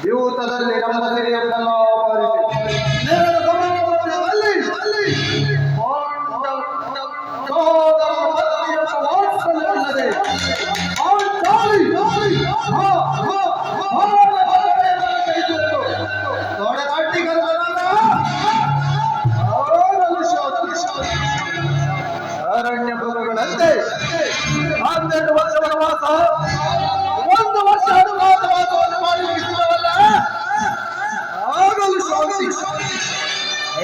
ದ್ಯೂತದಲ್ಲಿ ನಮ್ಮ ಸಿರಿಯೊಂದನ್ನು ಪಾಲಿಸಿ ನೇರದ ಸಮಾಜದಲ್ಲಿ ಸೋದರ ಪತ್ನಿಯ ವಾತ್ಸಲ್ಯವಿಲ್ಲದೆ ಅರಣ್ಯ ಮೃಗಗಳಂತೆ 12 ವರ್ಷ ವನವಾಸ 1 ವರ್ಷ ಅನುವಾದವಾಸವನ್ನು ಮಾಡಿ ಮುಗಿಸಿದವಲ್ಲ ಆಗಲು ಶಾಂತಿ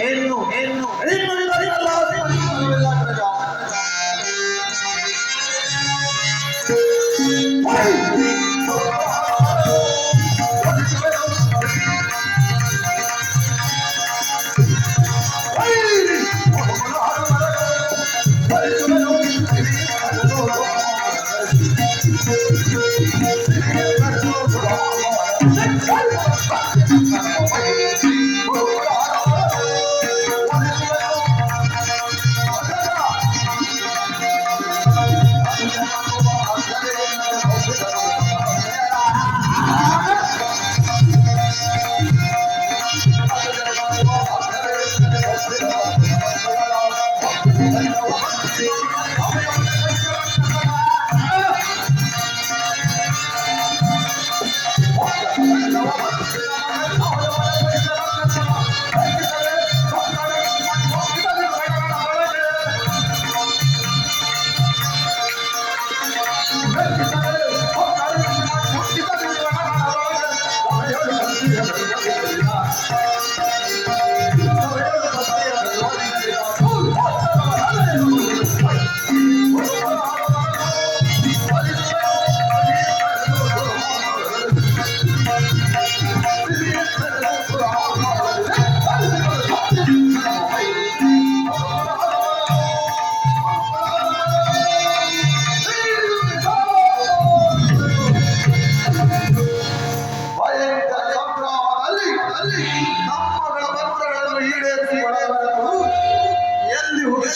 ಹೆಣ್ಣು ಹೆಣ್ಣುಗಳಿಗಲ್ಲ ಪ್ರಜಾ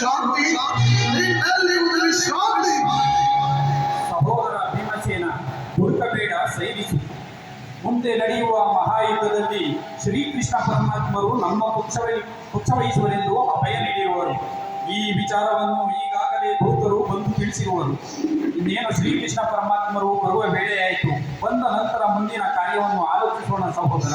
ಶಾಂತಿ ಶಾಂತಿ. ಸಹೋದರ ಭೀಮಸೇನ, ಹುಡುಕಬೇಡ, ಸೈನಿಸು. ಮುಂದೆ ನಡೆಯುವ ಮಹಾಯುದ್ಧದಲ್ಲಿ ಶ್ರೀಕೃಷ್ಣ ಪರಮಾತ್ಮರು ನಮ್ಮ ಪಕ್ಷವಹಿಸುವರೆಂದು ಅಭಯ ನೀಡಿರುವರು. ಈ ವಿಚಾರವನ್ನು ಈಗಾಗಲೇ ಭಕ್ತರು ಬಂದು ತಿಳಿಸಿರುವರು. ಇನ್ನೇನು ಶ್ರೀಕೃಷ್ಣ ಪರಮಾತ್ಮರು ಬರುವ ವೇಳೆಯಾಯಿತು. ಬಂದ ನಂತರ ಮುಂದಿನ ಕಾರ್ಯವನ್ನು ಆಲೋಚಿಸೋಣ ಸಹೋದರ.